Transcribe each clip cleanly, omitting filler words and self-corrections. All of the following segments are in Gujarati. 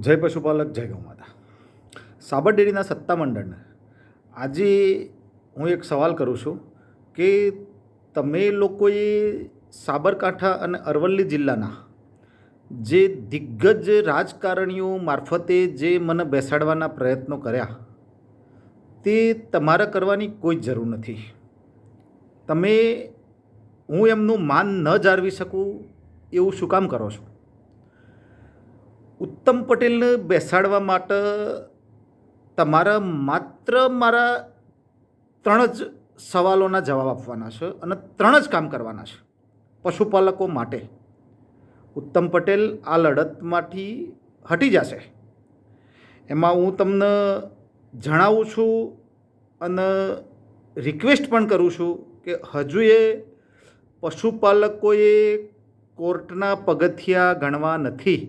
જય પશુપાલક, જય ગૌ માતા. સાબર ડેરીના સત્તામંડળને આજે હું એક સવાલ કરું છું કે તમે લોકોએ સાબરકાંઠા અને અરવલ્લી જિલ્લાના જે દિગ્ગજ રાજકારણીઓ મારફતે જે મને બેસાડવાના પ્રયત્નો કર્યા તે તમારે કરવાની કોઈ જરૂર નથી. તમે હું એમનું માન ન જાળવી શકું એવું શું કામ કરો છો? ઉત્તમ પટેલને બેસાડવા માટે તમારા માત્ર મારા 3 જ સવાલોના જવાબ આપવાના છે અને 3 જ કામ કરવાના છે પશુપાલકો માટે. ઉત્તમ પટેલ આ લડતમાંથી હટી જશે એમાં હું તમને જણાવું છું અને રિક્વેસ્ટ પણ કરું છું કે હજુ એ પશુપાલકોએ કોર્ટના પગથિયા ગણવા નથી.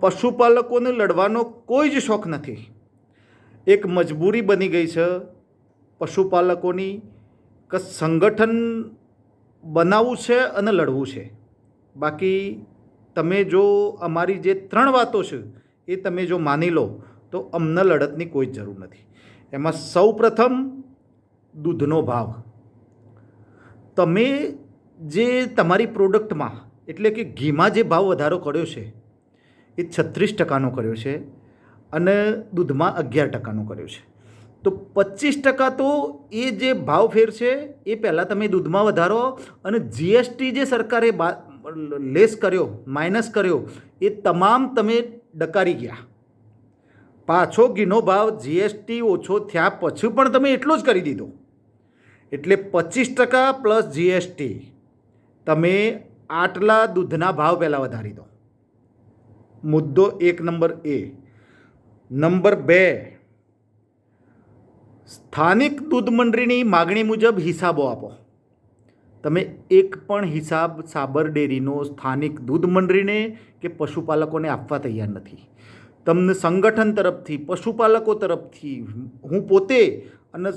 પશુપાલકોને લડવાનો કોઈ જ શોખ નથી. એક મજબૂરી બની ગઈ છે પશુપાલકોની કે સંગઠન બનાવવું છે અને લડવું છે. બાકી તમે જો અમારી જે 3 વાતો છે એ તમે જો માની લો તો અમને લડતની કોઈ જ જરૂર નથી. એમાં સૌ પ્રથમ દૂધનો ભાવ. તમે જે તમારી પ્રોડક્ટમાં એટલે કે ઘીમાં જે ભાવ વધારો કર્યો છે એ 36% કર્યો છે અને દૂધમાં 11% કર્યો છે. તો 25% તો એ જે ભાવ ફેર છે એ પહેલાં તમે દૂધમાં વધારો અને જીએસટી જે સરકારે લેસ કર્યો, માઇનસ કર્યો એ તમામ તમે ડકારી ગયા. પાછો ઘીનો ભાવ જીએસટી ઓછો થયા પછી પણ તમે એટલો જ કરી દીધો. એટલે 25% પ્લસ જીએસટી તમે આટલા દૂધના ભાવ પહેલાં વધારી દો. મુદ્દો 1 નંબર એ. નંબર 2, સ્થાનિક દૂધ મંડળીની માગણી મુજબ હિસાબો આપો. તમે એક પણ હિસાબ સાબર ડેરીનો સ્થાનિક દૂધ મંડળીને કે પશુપાલકોને આપવા તૈયાર નથી. તમને સંગઠન તરફથી, પશુપાલકો તરફથી, હું પોતે અને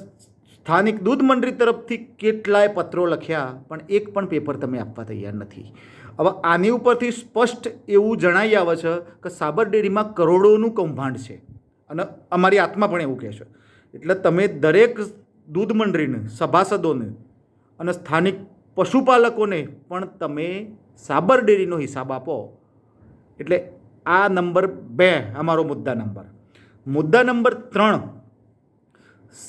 સ્થાનિક દૂધ મંડળી તરફથી કેટલાય પત્રો લખ્યા પણ એક પણ પેપર તમે આપવા તૈયાર નથી. હવે આની ઉપરથી સ્પષ્ટ એવું જણાઈ આવે છે કે સાબર ડેરીમાં કરોડોનું કૌભાંડ છે અને અમારી આત્મા પણ એવું કહે છે. એટલે તમે દરેક દૂધ મંડળીને, સભાસદોને અને સ્થાનિક પશુપાલકોને પણ તમે સાબર ડેરીનો હિસાબ આપો. એટલે આ નંબર 2 અમારો મુદ્દા નંબર. મુદ્દા નંબર 3,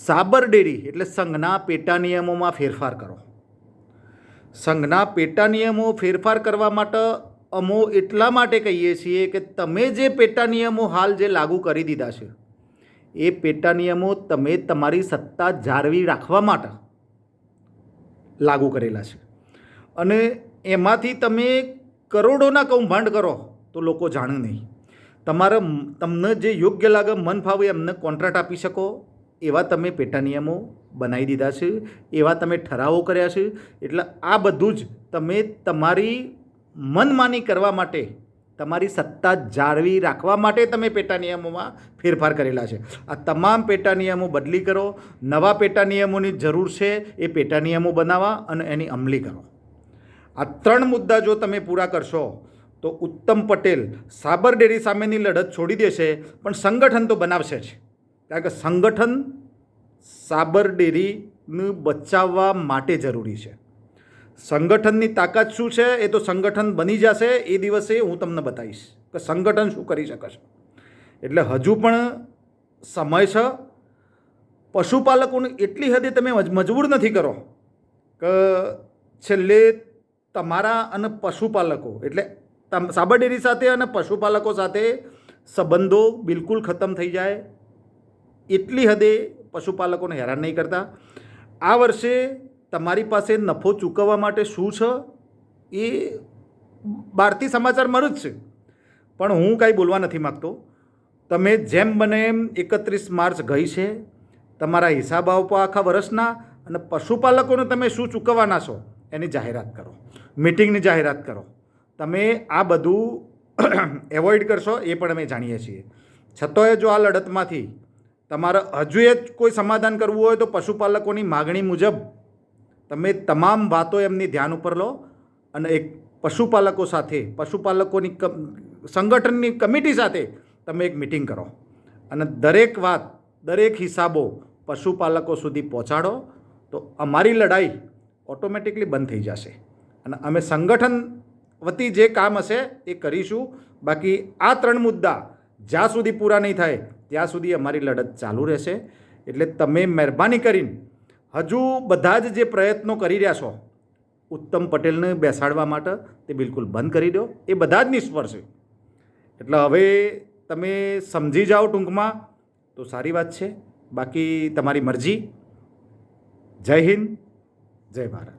સાબર ડેરી એટલે સંઘના પેટા નિયમોમાં ફેરફાર કરો. સંઘના પેટા નિયમો ફેરફાર કરવા માટે અમો એટલા માટે કહીએ છીએ કે તમે જે પેટા નિયમો હાલ જે લાગુ કરી દીધા છે એ પેટા નિયમો તમે તમારી સત્તા જાળવી રાખવા માટે લાગુ કરેલા છે અને એમાંથી તમે કરોડોના કૌભાંડ કરો તો લોકો જાણે નહીં. તમને જે યોગ્ય લાગે, મન ફાવે એમને કોન્ટ્રાક્ટ આપી શકો એવા તમે પેટા નિયમો બનાવી દીધા છે, એવા તમે ઠરાવો કર્યા છે. એટલે આ બધું જ તમે તમારી મનમાની કરવા માટે, તમારી સત્તા જાળવી રાખવા માટે તમે પેટા નિયમોમાં ફેરફાર કરેલા છે. આ તમામ પેટા નિયમો બદલી કરો. નવા પેટા નિયમોની જરૂર છે એ પેટા નિયમો બનાવવા અને એની અમલી કરો. આ 3 મુદ્દા જો તમે પૂરા કરશો તો ઉત્તમ પટેલ સાબર ડેરી સામેની લડત છોડી દેશે પણ સંગઠન તો બનાવશે જ. કારણ કે સંગઠન સાબર ડેરીને બચાવવા માટે જરૂરી છે. સંગઠનની તાકાત શું છે એ તો સંગઠન બની જશે એ દિવસે હું તમને બતાવીશ કે સંગઠન શું કરી શકે છે. એટલે હજુ પણ સમય છે. પશુપાલકોને એટલી હદે તમે મજબૂર નથી કરો કે છેલ્લે તમારા અને પશુપાલકો એટલે સાબર ડેરી સાથે અને પશુપાલકો સાથે સંબંધો બિલકુલ ખતમ થઈ જાય એટલી હદે પશુપાલકોને હેરાન નહીં કરતા. આ વર્ષે તમારી પાસે નફો ચૂકવવા માટે શું છે એ બહારથી સમાચાર મળે જ છે પણ હું કાંઈ બોલવા નથી માગતો. તમે જેમ બને એમ 31 માર્ચ ગઈ છે, તમારા હિસાબ આપો આખા વર્ષના અને પશુપાલકોને તમે શું ચૂકવવાના છો એની જાહેરાત કરો, મિટિંગની જાહેરાત કરો. તમે આ બધું એવોઇડ કરશો એ પણ અમે જાણીએ છીએ. છતાંય જો આ લડતમાંથી તમારે હજુ એ કોઈ સમાધાન કરવું હોય તો પશુપાલકોની માગણી મુજબ તમે તમામ વાતો એમની ધ્યાન ઉપર લો અને એક પશુપાલકો સાથે પશુપાલકોની સંગઠનની કમિટી સાથે તમે એક મિટિંગ કરો અને દરેક વાત, દરેક હિસાબો પશુપાલકો સુધી પહોંચાડો, તો અમારી લડાઈ ઓટોમેટિકલી બંધ થઈ જશે અને અમે સંગઠન વતી જે કામ હશે એ કરીશું. બાકી આ 3 મુદ્દા જ્યાં સુધી પૂરા નહીં થાય ત્યાં સુધી અમારી લડત ચાલુ રહેશે. એટલે તમે મહેરબાની કરીને હજુ બધા જ જે પ્રયત્નો કરી રહ્યા છો ઉત્તમ પટેલને બેસાડવા માટે, તે બિલકુલ બંધ કરી દો. એ બધા જ નિષ્ફળ છે. એટલે હવે તમે સમજી જાઓ ટૂંકમાં તો સારી વાત છે. બાકી તમારી મરજી. જય હિન્દ, જય ભારત.